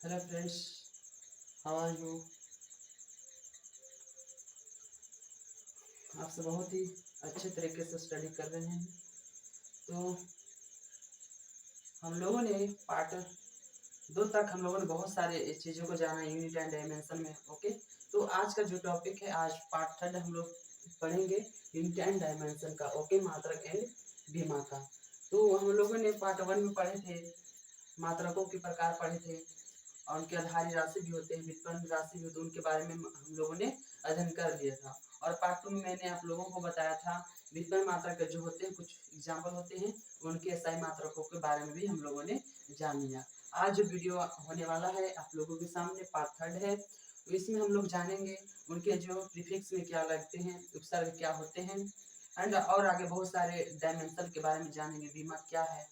Hello friends, how are you. आपसे बहुत ही अच्छे तरीके से स्टडी कर रहे हैं। तो हम लोगों ने पार्ट 2 तक हम लोगों ने बहुत सारे चीज़ों को जाना यूनिट एंड डायमेंशन में। ओके, तो आज का जो टॉपिक है, आज पार्ट 3 हम लोग पढ़ेंगे यूनिट एंड डायमेंशन का। ओके, मात्रक एंड बीमा का। तो हम लोगों ने पार्ट 1 में पढ़े थे, मात्रकों के प्रकार पढ़े थे और उनके आधारी राशि भी होते हैं, व्युत्पन्न राशि भी होती है, उनके बारे में हम लोगों ने अध्ययन कर लिया था। और पार्ट 2 में मैंने आप लोगों को बताया था व्युत्पन्न मात्रक जो होते हैं, कुछ एग्जाम्पल होते हैं, उनके अस्थायी मात्रकों के बारे में भी हम लोगों ने जान लिया। आज जो वीडियो होने वाला है आप लोगों के सामने, पार्ट 3 है। तो इसमें हम लोग जानेंगे उनके जो प्रीफिक्स में क्या लगते हैं, उपसर्ग क्या होते हैं, एंड और आगे बहुत सारे डायमेंशन के बारे में जानेंगे, बीमा क्या है।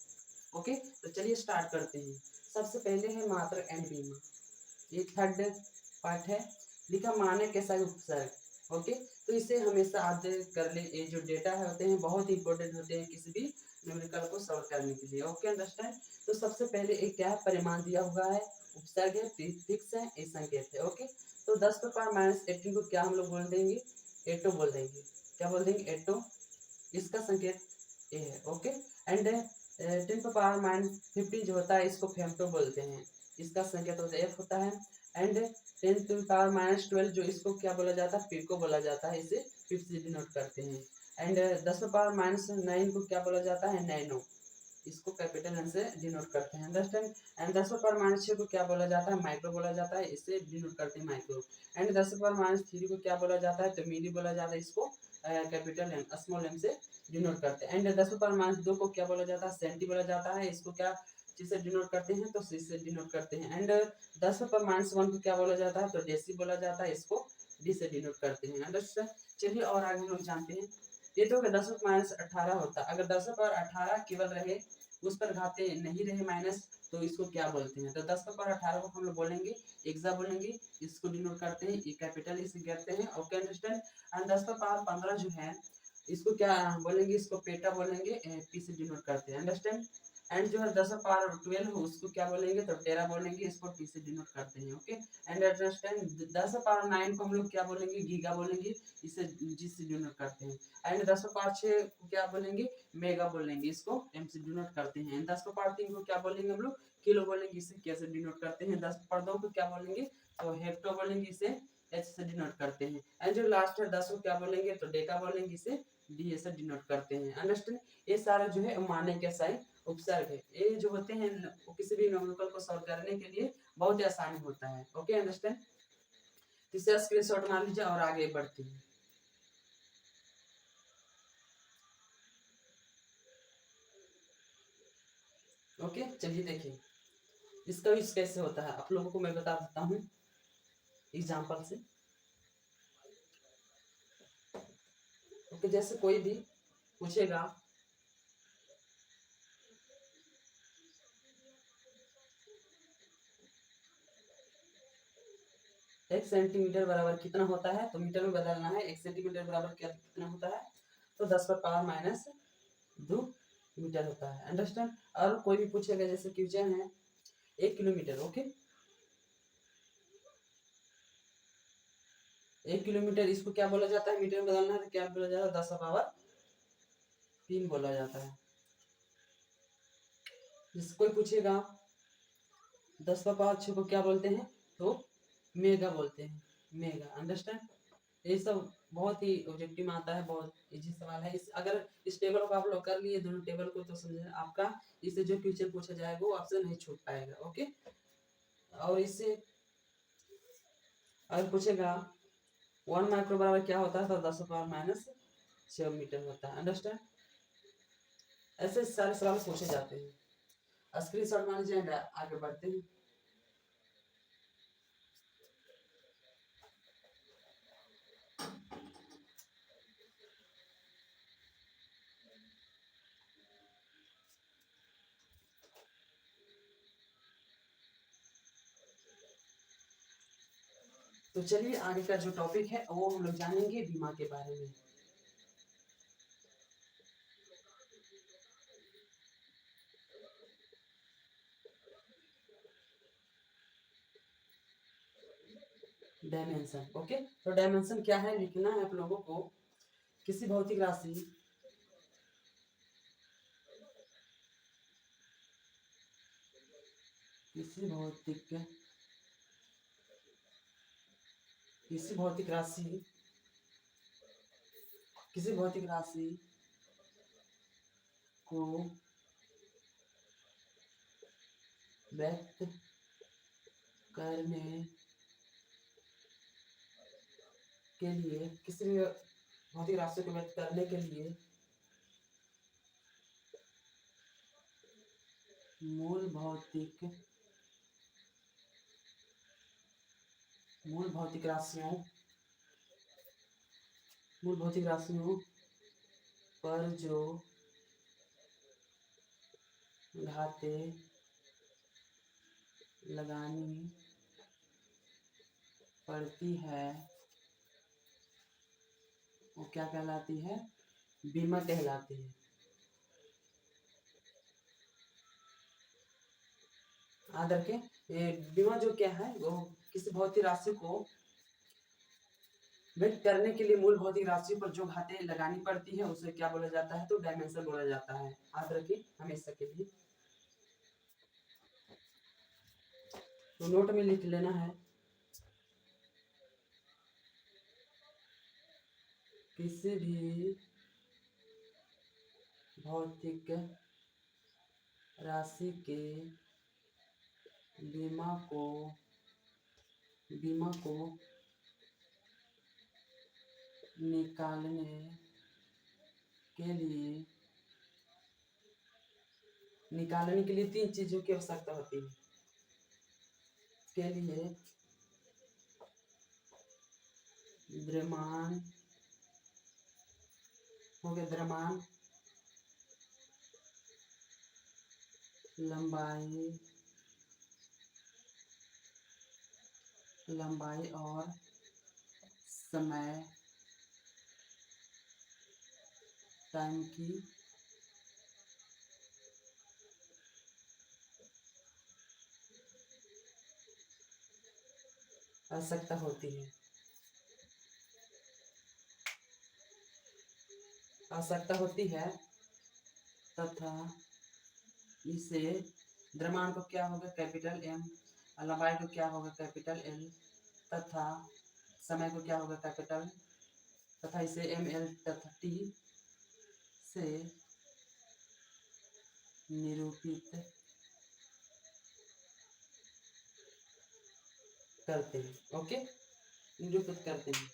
ओके, तो चलिए स्टार्ट करते हैं। सबसे पहले है मात्रक एंड बीमा। ये थर्ड पार्ट है, लिखा मानक के सही उपसर्ग। ओके, तो इसे हमेशा याद कर ले, ये जो डेटा है होते हैं बहुत ही इंपॉर्टेंट होते हैं किसी भी न्यूमेरिकल को सॉल्व करने के लिए। Okay, understand. तो सबसे पहले एक क्या है, परिमाण दिया हुआ है, उपसर्ग है, प्रीफिक्स है, एक संकेत है। ओके, तो 10 पर पावर -18 को क्या हम लोग बोल देंगे, एटो बोल देंगे। क्या बोल देंगे, एटो। इसका संकेत ए है। ओके, एंड 10 पर पावर -15 जो होता है इसको फेम्टो बोलते हैं, इसका संकेत होता है एफ होता है। एंड 10 टू पावर -12 जो इसको क्या बोला जाता है, पिको बोला जाता है, इसे फिफ्थ से डिनोट करते हैं। एंड 10 पर पावर -9 को क्या बोला जाता है, नैनो, इसको कैपिटल एन से डिनोट करते हैं, अंडरस्टैंड। एंड 10 पर पावर -6 को क्या बोला जाता है, माइक्रो बोला जाता है, इससे डिनोट करते हैं माइक्रो। एंड 10 पर पावर -3 को क्या बोला जाता है, तो मिली बोला जाता है, इसको कैपिटल एम स्मॉल एम से डिनोट करते हैं। एंड 10 पर पावर -2 को क्या बोला जाता है, सेंटी बोला जाता है, इसको क्या चीज से डिनोट करते हैं, तो सी से डिनोट करते हैं। एंड 10 पर -1 को क्या बोला जाता है, तो डेसी बोला जाता है, इसको डी से डिनोट करते हैं, अंडरस्टैंड। चलिए और आगे हम लोग जानते हैं। ये तो 10 पर -18 होता है, अगर 10 पर 18 केवल रहे, उस पर घाते नहीं रहे माइनस, तो इसको क्या बोलते हैं, तो 10 पर 18 को हम लोग बोलेंगे एक्सा बोलेंगे, इसको डिनोट करते हैं, ये कैपिटल इसे कहते हैं। Okay, understand. एंड 10 पर पावर 15 जो है इसको क्या बोलेंगे, इसको पेटा बोलेंगे, पी से डिनोट करते हैं, अंडरस्टैंड। एंड जो है 10 पावर 12 हो उसको क्या बोलेंगे, तो टेरा बोलेंगे, इसको टी से डिनोट करते हैं। Okay, and understand. 10 पावर 9 को हम लोग क्या बोलेंगे, गीगा बोलेंगे, इसे जी से डिनोट करते हैं। एंड 10 पावर 6 को क्या बोलेंगे, मेगा बोलेंगे, इसको एम से डिनोट करते हैं। 10 पावर 3 को क्या बोलेंगे हम लोग, किलो बोलेंगे, इसे कैसे डिनोट करते हैं। 10 पावर 2 को क्या बोलेंगे, तो हेक्टो बोलेंगे, इसे एच से डिनोट करते हैं। एंड जो लास्ट है 10 को क्या बोलेंगे, तो डेका बोलेंगे, इसे डी से डिनोट करते हैं, अंडरस्टैंड। ये सारे जो है माने के साइन उपसर्ग है, ये जो होते हैं वो किसी भी न्यूमेरिकल को सॉल्व करने के लिए बहुत ही आसानी होता है। Okay, understand. इसे स्क्रीनशॉट मार लीजिए और आगे बढ़ते हैं। ओके, चलिए देखिए इसका भी कैसे होता है, आप लोगों को मैं बता देता हूँ एग्जाम्पल से। ओके, जैसे कोई भी पूछेगा एक सेंटीमीटर बराबर कितना होता है, तो मीटर में बदलना है, एक सेंटीमीटर बराबर क्या कितना होता है, तो 10 पर पावर -2 मीटर होता है, अंडरस्टैंड। और कोई भी पूछेगा, जैसे क्वेश्चन है 1 किलोमीटर। ओके, 1 किलोमीटर इसको क्या बोला जाता है, मीटर में बदलना है तो क्या बोला जाता है, 10 पावर 3 बोला जाता है। जिससे कोई पूछेगा 10 पावर 6 को क्या बोलते हैं, तो मेगा बोलते हैं, मेगा, अंडरस्टैंड। ये सब बहुत ही ऑब्जेक्टिव में आता है, बहुत इजी सवाल है। इस अगर इस टेबल को आप लोग कर लिए दोनों टेबल को, तो समझे आपका इससे जो क्वेश्चन पूछा जाएगा वो आपसे नहीं छूट पाएगा। ओके, और इससे अगर पूछेगा 1 माइक्रो बराबर क्या होता है, तो 10 पावर -6 मीटर होता है, अंडरस्टैंड। ऐसे सारे सवाल पूछे जाते हैं। स्क्रीनशॉट मान लीजिए, आगे बढ़ते हैं। तो चलिए आगे का जो टॉपिक है वो हम लोग जानेंगे बीमा के बारे में। डायमेंशन। ओके, तो डायमेंशन क्या है लिखना है आप लोगों को। किसी भौतिक राशि किसी भौतिक किसी भौतिक राशि किसी भौतिक राशि को व्यक्त करने के लिए किसी भी भौतिक राशि को व्यक्त करने के लिए मूल भौतिक मूल भौतिक राशियों मूल भौतिक राशियों पर जो घातें लगानी पड़ती है वो क्या कहलाती है? बीमा कहलाती है। याद रखें, ये बीमा जो क्या है वो किसी भौतिक राशि को व्यक्त करने के लिए मूल भौतिक राशि पर जो घातें लगानी पड़ती है उसे क्या बोला जाता है? तो डायमेंशन बोला जाता है। याद रखिए हमेशा के लिए। तो नोट में लिख लेना है, किसी भी भौतिक राशि के बीमा को निकालने के लिए 3 चीजों की आवश्यकता होती है। इसके लिए द्रव्यमान हो गया, द्रव्यमान, लंबाई और समय, टाइम की आवश्यकता होती है। तथा इसे द्रव्यमान को क्या होगा? कैपिटल एम, लंबाई को क्या होगा? कैपिटल एल, तथा समय को क्या होगा? कैपिटल, तथा इसे एम एल तथा टी से निरूपित करते हैं। ओके, निरूपित करते हैं।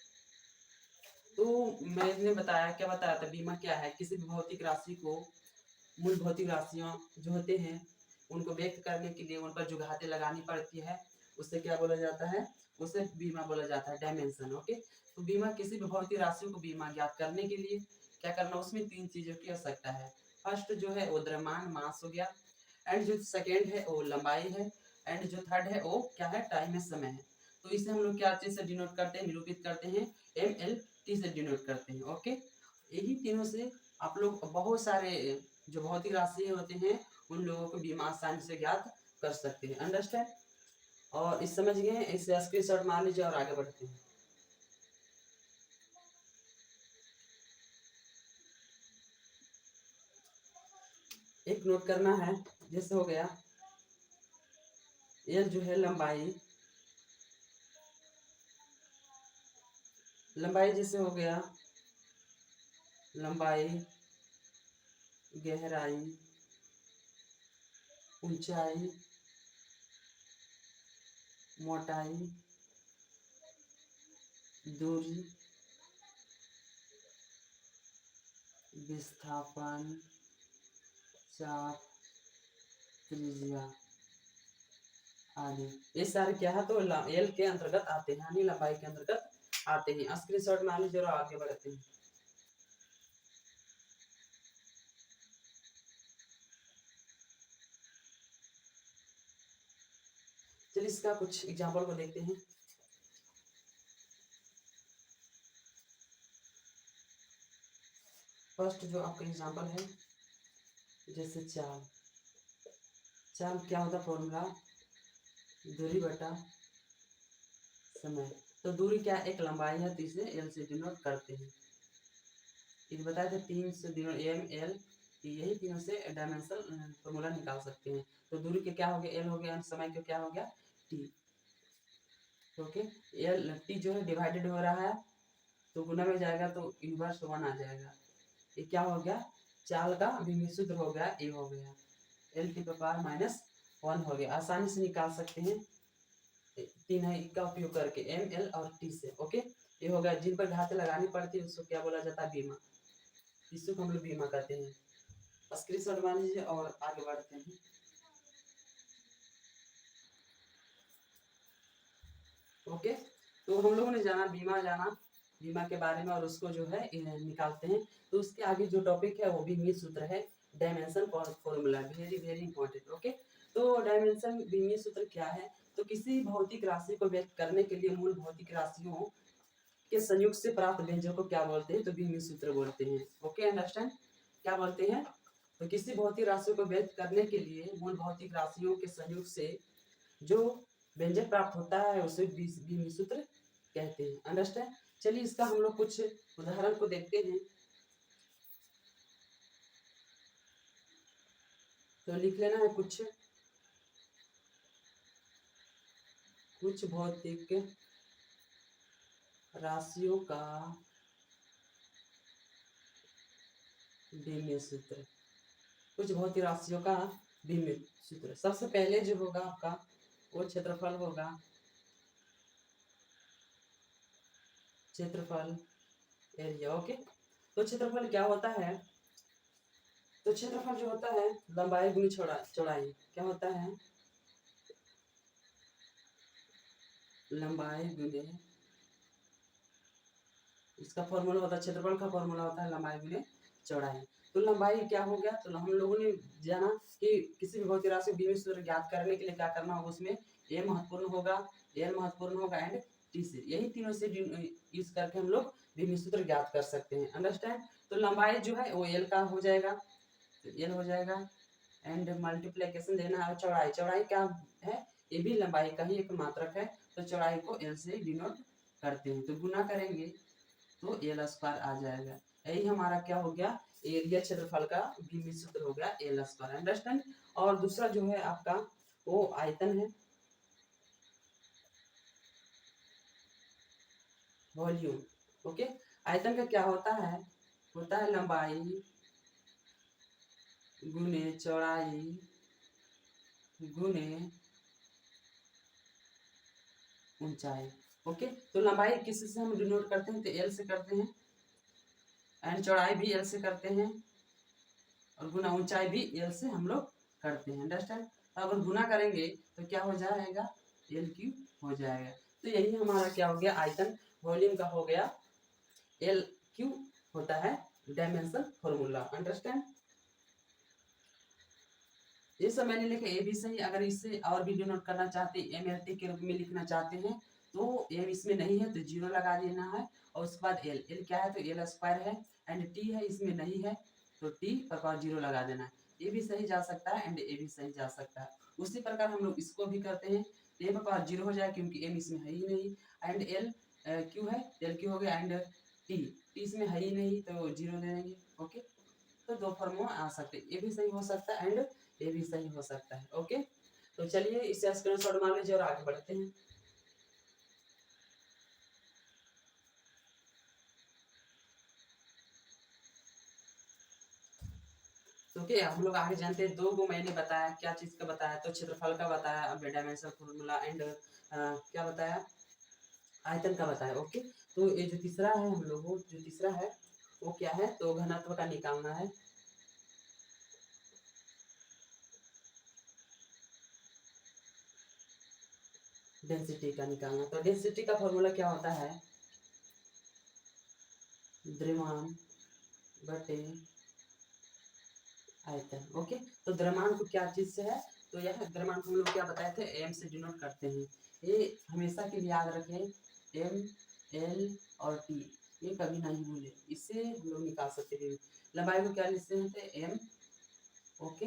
तो मैंने बताया, क्या बताया था? बीमा क्या है? किसी भी भौतिक राशि को मूल भौतिक राशियां जो होते हैं उनको व्यक्त करने के लिए उन पर जो घातें लगानी पड़ती है उससे क्या बोला जाता है? उसे बीमा बोला जाता है, डायमेंशन। ओके, तो बीमा किसी भी भौतिक राशि को बीमा ज्ञात करने के लिए क्या करना? उसमें 3 चीजों की आवश्यकता है। फर्स्ट जो है वो द्रव्यमान, मास हो गया, एंड जो सेकेंड है वो लंबाई है, एंड जो थर्ड है वो क्या है? टाइम है, समय है। तो इसे हम लोग क्या चीज से डिनोट करते हैं? निरूपित करते हैं, एम एल टी से डिनोट करते हैं। ओके, यही तीनों से आप लोग बहुत सारे जो भौतिक राशि होते हैं उन लोगों को बीमा आसानी से ज्ञात कर सकते हैं। अंडरस्टैंड? और इस समझ गए? इसे स्क्रीनशॉट मार लीजिए और आगे बढ़ते हैं। एक नोट करना है, जैसे हो गया एल जो है लंबाई जैसे हो गया लंबाई, गहराई, ऊंचाई, मोटाई, दूरी, विस्थापन, चाप, त्रिज्या आदि, ये सारे क्या है? तो एल के अंतर्गत आते हैं, यानी लंबाई के अंतर्गत आते हैं। स्क्रीनशॉट मान लीजिए और आगे बढ़ते हैं। चलिए इसका कुछ एग्जाम्पल को देखते हैं। फर्स्ट जो आपका एग्जाम्पल है, जैसे चाल क्या होता? फॉर्मूला दूरी बटा समय। तो दूरी क्या एक लंबाई है, तो इसे एल से डिनोट करते हैं। ये बताया था 3 से डिनोट एम एल, यही तीनों से डायमेंशन फॉर्मूला निकाल सकते हैं। तो दूरी के क्या हो गया एल हो गया, समय के क्या हो गया टी। ओके, एल टी जो है डिवाइडेड हो रहा है तो गुना में जाएगा तो इनवर्स 1 आ जाएगा। ये क्या हो गया चाल का विमीय सूत्र हो गया, ए हो गया एल टी पावर -1 हो गया। आसानी से निकाल सकते हैं तीन है का उपयोग करके एम एल और टी से। ओके, ये हो गया। जिन पर घाते लगानी पड़ती है उसको क्या बोला जाता है बीमा, इसको हम लोग बीमा कहते हैं। स्क्रीनशॉट मान लीजिए और आगे बढ़ते हैं। ओके, तो हम लोगों ने बीमा के बारे में और उसको जो है निकालते हैं। तो उसके आगे जो टॉपिक है वो बीमीय सूत्र है, dimension formula, very very important. Okay, तो डायमेंशन बीमीय सूत्र क्या है, तो किसी भौतिक राशि को व्यक्त करने के लिए मूल भौतिक राशियों के संयुक्त से प्राप्त व्यंजक को क्या बोलते हैं, तो बीमीय सूत्र बोलते हैं। ओके, अंडरस्टैंड, क्या बोलते हैं, तो किसी भौतिक राशि को व्यक्त करने के लिए मूल भौतिक राशियों के संयुक्त से जो व्यंजक प्राप्त होता है उसे बीमीय सूत्र कहते हैं। अंडरस्टैंड, चलिए इसका हम लोग कुछ उदाहरण को देखते हैं। तो लिख लेना है कुछ भौतिक राशियों का बीमीय सूत्र, कुछ भौतिक राशियों का बीमीय सूत्र। सबसे पहले जो होगा आपका वो क्षेत्रफल होगा, क्षेत्रफल एरिया। ओके, तो क्षेत्रफल क्या होता है, तो क्षेत्रफल जो होता है लंबाई गुनी चौड़ाई, क्या होता है लंबाई गुने, इसका फॉर्मूला होता है, क्षेत्रफल का फॉर्मूला होता है लंबाई गुने चौड़ाई। तो लंबाई क्या हो गया, तो हम लोगों ने जाना कि किसी भी भौतिक राशि बीमीय सूत्र ज्ञात करने के लिए क्या करना होगा, उसमें ए महत्वपूर्ण होगा, एल महत्वपूर्ण होगा एंड टी से, यही तीनों से यूज करके हम लोग बीमीय सूत्र ज्ञात कर सकते हैं। अंडरस्टैंड, तो लंबाई जो है वो एल का हो जाएगा, तो एल हो जाएगा एंड मल्टीप्लीकेशन देना है। चौड़ाई क्या है, ये भी लंबाई का ही एक मात्रक है, तो चौड़ाई को एल से डिनोट करते हैं। तो गुना करेंगे तो एल स्क्वायर आ जाएगा। यही हमारा क्या हो गया एरिया क्षेत्रफल का बीमीय सूत्र हो गया एल स्क्वायर। अंडरस्टैंड, और दूसरा जो है आपका वो आयतन है, वॉल्यूम। ओके, आयतन का क्या होता है लंबाई गुने चौड़ाई गुने ऊंचाई। ओके, तो लंबाई किस से हम डिनोट करते हैं, तो एल से करते हैं एंड चौड़ाई भी एल से करते हैं और गुना ऊंचाई भी एल से हम लोग करते हैं। अंडरस्टैंड, अगर गुना करेंगे तो क्या हो जाएगा एल क्यूब हो जाएगा। तो यही हमारा क्या हो गया आयतन, वॉल्यूम का हो गया एल क्यूब होता है डायमेंशन फॉर्मूला। अंडरस्टैंड, ये सब मैंने लिखा, ए भी सही। अगर इससे और भी डिनोट करना चाहते हैं एम एल टी के रूप में लिखना चाहते हैं तो एम इसमें नहीं है तो जीरो लगा देना है, और उसके बाद एल क्या है तो एल स्क्वायर है एंड टी है इसमें नहीं है तो टी पर जीरो लगा देना है। ये भी सही जा सकता है एंड ए भी सही जा सकता है। उसी प्रकार हम लोग इसको भी करते हैं, ए पर जीरो हो जाए क्योंकि एम इसमें है ही नहीं एंड एल क्यू है, एल क्यू हो गया एंड टी इसमें है ही नहीं तो जीरो दे देंगे। ओके, तो दो फॉर्मूला आ सकते हैं, ये भी सही हो सकता है एंड ये भी सही हो सकता है। ओके, तो चलिए इसे स्क्रीनशॉट मार लीजिए और आगे बढ़ते हैं। तो क्या हम लोग आगे जानते हैं, दो को मैंने बताया, क्या चीज का बताया, तो क्षेत्रफल का बताया, अब डायमेंशन फॉर्मूला एंड क्या बताया आयतन का बताया। ओके, तो ये जो तीसरा है हम लोगों जो तीसरा है वो क्या है, तो घनत्व का निकालना है। डेंसिटी का निकालना, तो डेंसिटी का फॉर्मूला क्या होता है द्रव्यमान बटे आयतन। ओके, तो द्रव्यमान को क्या चीज से है, तो यह द्रव्यमान को हम लोग क्या बताए थे एम से डिनोट करते हैं। ये हमेशा के लिए याद रखें, एम एल और टी ये कभी नहीं भूले, इससे हम लोग निकाल सकते हैं। लंबाई को क्या लिखते हैं एम। ओके,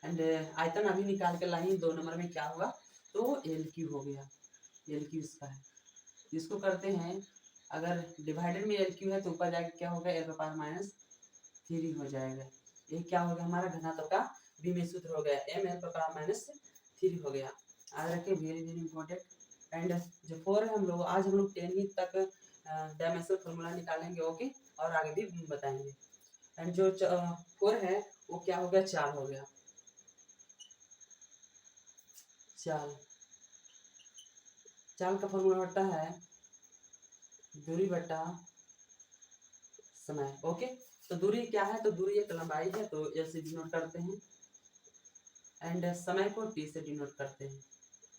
एंड आयतन अभी निकाल के लाइन 2 नंबर में क्या हुआ तो एल क्यू हो गया, एल क्यू इसका है। इसको करते हैं, अगर डिवाइडेड में एल क्यू है तो ऊपर जाके क्या होगा, एल पावर माइनस 3 हो जाएगा। ये क्या हो गया, हमारा घनत्व का बीमीय सूत्र हो गया, एम एल पावर माइनस 3 हो गया। आज रखें, वेरी वेरी इंपॉर्टेंट। एंड जो 4 है, हम लोग आज हम लोग 10वीं तक डायमेंशनल फॉर्मूला निकालेंगे, ओके, और आगे भी बताएंगे। एंड जो 4 है वो क्या हो गया, 4 हो गया। चाल का फॉर्मूला होता है दूरी बटा समय, ओके। तो दूरी क्या है, तो दूरी एक लंबाई है, तो एल से डिनोट करते हैं, एंड समय को टी से डिनोट करते हैं।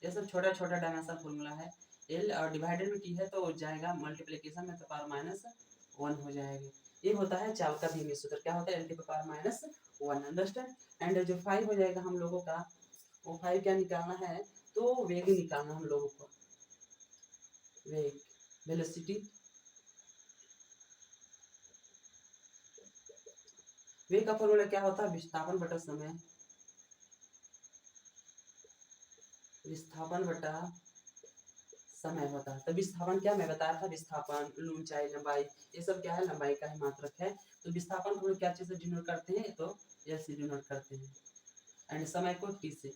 ये सब छोटा छोटा डायमेंशनल फॉर्मूला है। एल और डिवाइडेड में टी है तो जाएगा मल्टीप्लिकेशन में, तो पावर माइनस 1 हो जाएगी। ये होता है चाल का बीमीय सूत्र, क्या होता है, L T power minus 1, understand. And जो 5 हो जाएगा हम लोगों का, वो 5 क्या निकालना है, तो वेग निकालना हम लोगों को, वेग, वेलोसिटी। वेग का फॉर्मूला क्या होता है, विस्थापन बटा समय, विस्थापन बटा समय होता है। तो विस्थापन क्या मैं बताया था, विस्थापन, ऊंचाई, लंबाई, ये सब क्या है, लंबाई का ही मात्रक है। तो विस्थापन को क्या चीज से डिनोट करते हैं, तो एल से डिनोट करते हैं, एंड समय को टी से,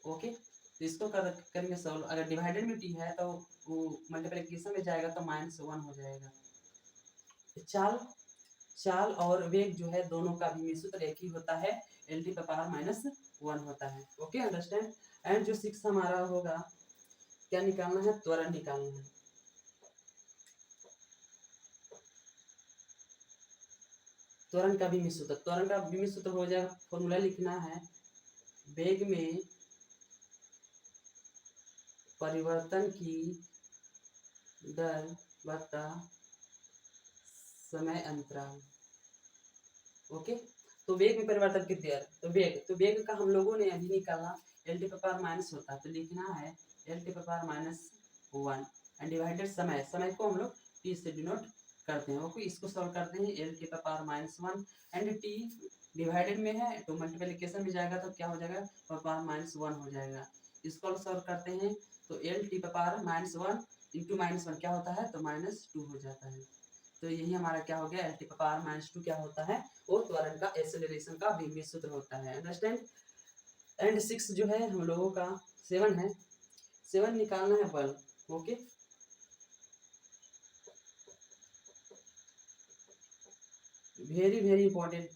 ओके। तो इसको करेंगे सॉल्व। अगर डिवाइडेड में टी है तो वो मल्टीप्लिकेशन में जाएगा तो -1 हो जाएगा। चाल चाल और वेग जो है दोनों का भी सूत्र एक ही होता है, एल टी पावर -1 होता है, ओके, अंडरस्टैंड। एंड जो 6 हमारा होगा, क्या निकालना है, त्वरण निकालना है। त्वरण का बीमीय सूत्र, त्वरण का बीमीय सूत्र हो जाएगा, फॉर्मूला लिखना है, वेग में परिवर्तन की दर बटा समय अंतराल, ओके। तो वेग में परिवर्तन की दर, तो वेग का हम लोगों ने अभी निकाला, एल टी पावर माइनस होता है, तो लिखना है L T power -1, and divided समय, समय को हम लोग टी से डिनोट करते हैं, ओके। इसको सॉल्व करते हैं, L T power -1 and T divided में है तो मल्टीप्लिकेशन में जाएगा तो क्या हो जाएगा, पावर -1 हो जाएगा। इसको सॉल्व करते हैं तो एल टी पावर -1 इंटू -1 क्या होता है, तो -2 हो जाता है। तो यही हमारा क्या हो गया, एल टी पावर -2 क्या होता है, वो त्वरण का एक्सेलरेशन का बीमीय सूत्र होता है, अंडरस्टैंड। एंड 6 जो है हम लोगों का, 7 है, 7 निकालना है बल, ओके। वेरी वेरी इंपॉर्टेंट,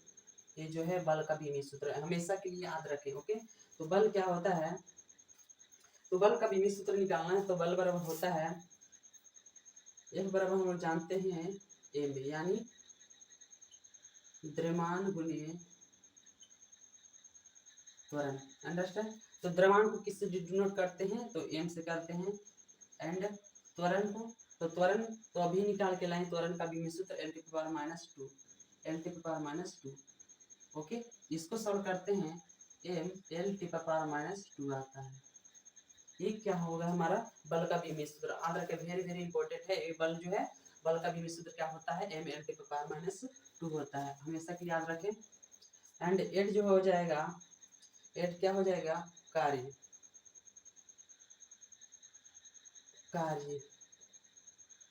ये जो है बल का बीमीय सूत्र हमेशा के लिए याद रखें, ओके। तो बल क्या होता है, तो बल का बीमीय सूत्र निकालना है, तो बल बराबर होता है, F बराबर हम लोग जानते हैं एम, यानी द्रव्यमान गुणे त्वरण, अंडरस्टैंड। तो द्रव्यमान को किससे डिनोट करते हैं, तो एम से करते हैं, एंड त्वरण को, तो त्वरण तो अभी निकाल के लाए, त्वरण का बीमीय सूत्र L T power -2, L T power -2, okay. इसको सॉल्व करते हैं, एम एल टी पावर -2 आता है। ये क्या होगा, हमारा बल का बीमीय सूत्र, याद रखें, वेरी वेरी इंपॉर्टेंट है। ये बल जो है, बल का बीमीय सूत्र क्या होता है, एम एल टी पावर -2 होता है, हमेशा के लिए याद रखें। एंड एट जो हो जाएगा, एट क्या हो जाएगा, कार्य, कार्य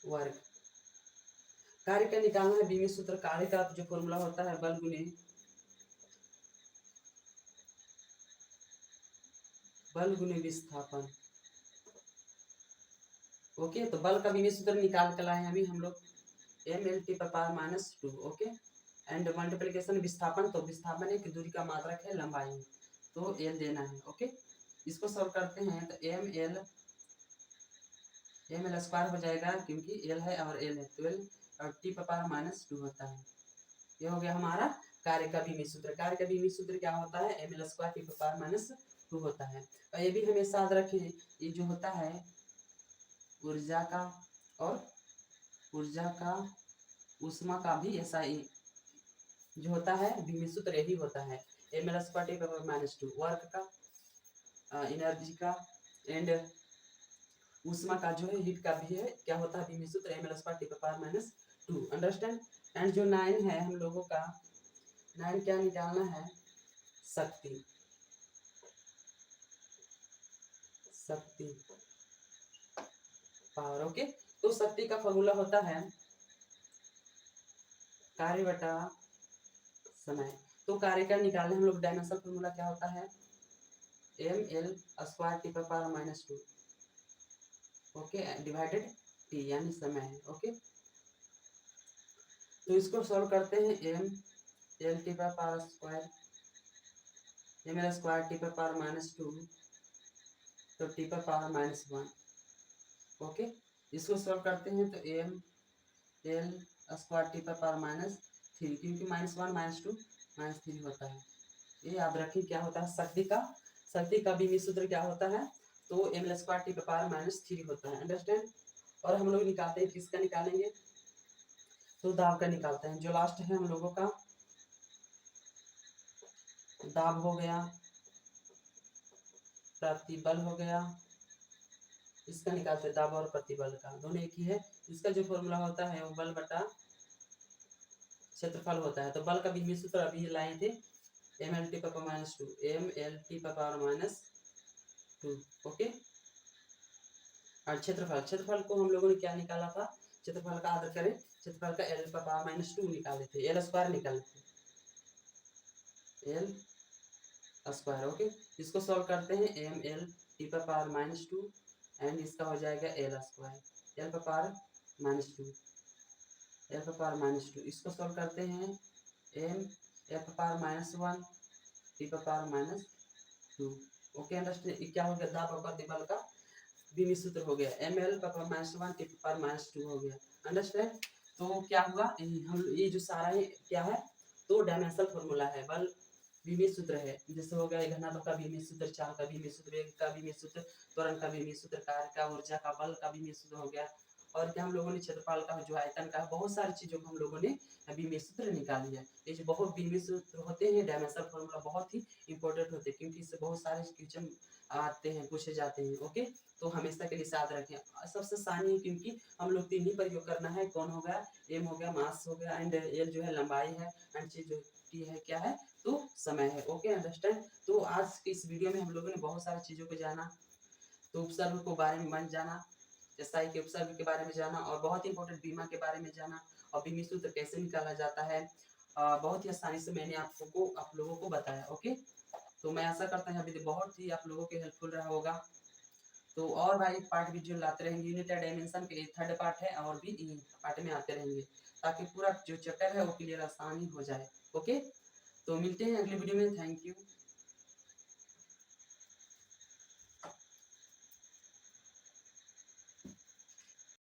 वर्ग, कार्य का निकालना है बीमीय सूत्र, कार्य का जो फॉर्मूला होता है बल गुने विस्थापन, ओके। तो बल का बीमीय सूत्र निकाल कर लाए अभी हम लोग, M L T power -2, okay. And multiplication विस्थापन, तो विस्थापन एक दूरी का मात्रक है, लंबाई, तो एल देना है, ओके। इसको सॉल्व करते हैं तो एम एल स्क्वायर हो जाएगा, क्योंकि एल है और एल है 12, और टी पावर -2 होता है। ये हो गया हमारा कार्य का बीमीय सूत्र। कार्य का बीमीय सूत्र क्या होता है, M L square T power -2 होता है। और ये भी हमेशा याद रखें, ये जो होता है ऊर्जा का, और ऊर्जा का, ऊष्मा का भी ऐसा ही जो होता है बीमीय सूत्र यही होता है, M L square T power -2, work का, एनर्जी का, एंड ऊष्मा का जो है, हीट का भी है, क्या होता है बीमीय सूत्र, M L square T power -2, understand. And जो 9 है हम लोगों का, 9 क्या निकालना है, शक्ति, शक्ति पावर, ओके। तो शक्ति का फॉर्मूला होता है कार्य बटा समय। तो कार्य का निकालने हम लोग डायमेंशनल फॉर्मूला क्या होता है, ml square T power minus 2, okay, divided T यानी समय है। ओके, तो इसको सॉल्व करते हैं, ml T power square ml square T power minus 2 तो टी पावर माइनस 1। ओके, इसको सॉल्व करते हैं तो ml square T power minus 3, क्योंकि -1 -2 -3 होता है। ये याद रखिए क्या होता है, शक्ति का बीमी सूत्र क्या होता है, तो ml square T power minus 3 होता है। अंडरस्टैंड। और हम लोग निकालते हैं, किसका निकालेंगे, तो दाब का निकालते हैं। जो लास्ट है हम लोगों का दाब हो गया, प्रतिबल हो गया, इसका निकालते हैं दाब और प्रतिबल का, दोनों एक ही है। इसका जो फॉर्मूला होता है वो बल बटा क्षेत्रफल होता है। तो बल का बीमी सूत्र अभी लाए थे, ml T power minus 2 ml T power minus 2। Okay, और क्षेत्रफल को हम लोगों ने क्या निकाला था, क्षेत्रफल का आदर करें, क्षेत्रफल का l पावर माइनस 2 निकाले थे, l स्क्वायर निकाले थे, l स्क्वायर। ओके, इसको सॉल्व करते हैं, ml T power minus 2 and इसका हो जाएगा l square, l power minus 2, l power minus 2। इसको सॉल्व करते हैं, m l power minus 1 T power minus 2। Okay, understand. क्या हो गया, दाब और प्रतिबल का बीमी सूत्र हो गया, ml power minus 1 T power minus 2 हो गया। अंडरस्टैंड। तो क्या हुआ, हम ये जो सारा है क्या है, तो डायमेंशनल फॉर्मूला है, बल बीमी सूत्र है। जैसे हो गया घनत्व का बीमी सूत्र, चाल का बीमी सूत्र, वेग का बीमी सूत्र, त्वरण का बीमी सूत्र, कार्य का, ऊर्जा का, बल का बीमी सूत्र हो गया। और क्या हम लोगों ने क्षेत्रफल का, जो आयतन का, बहुत सारी चीजों को हम लोगों ने बीमी सूत्र निकाल लिया। ये जो बहुत बीमी सूत्र होते हैं, डायमेंशनल फॉर्मूला बहुत ही इंपॉर्टेंट होते हैं, क्योंकि इससे बहुत सारे क्वेश्चन आते हैं, पूछे जाते हैं। ओके, तो हमेशा के लिए याद रखें, सबसे आसानी है, क्योंकि हम लोग तीन ही प्रयोग करना है। कौन हो गया, एम हो गया, मास हो गया, एंड एल जो है लंबाई है, एंड चीज जो टी है क्या है, तो समय है। Okay, understand. तो आज की इस वीडियो में हम लोगों ने बहुत सारी चीजों को जाना, तो उपसर्ग को बारे में जाना, एसआई के उपसर्ग के बारे में जाना, और बहुत इंपॉर्टेंट बीमा के बारे में जाना, और बीमी सूत्र कैसे निकाला जाता है, बहुत ही आसानी से मैंने आप लोगों को बताया। ओके, तो मैं आशा करता हूँ अभी बहुत ही आप लोगों के हेल्पफुल रहा होगा। तो और भाई पार्ट वीडियो लाते रहेंगे, यूनिट डायमेंशन के थर्ड पार्ट है, और भी पार्ट में आते रहेंगे, ताकि पूरा जो चैप्टर है वो क्लियर आसानी हो जाए। ओके, तो मिलते हैं अगले वीडियो में। Thank you.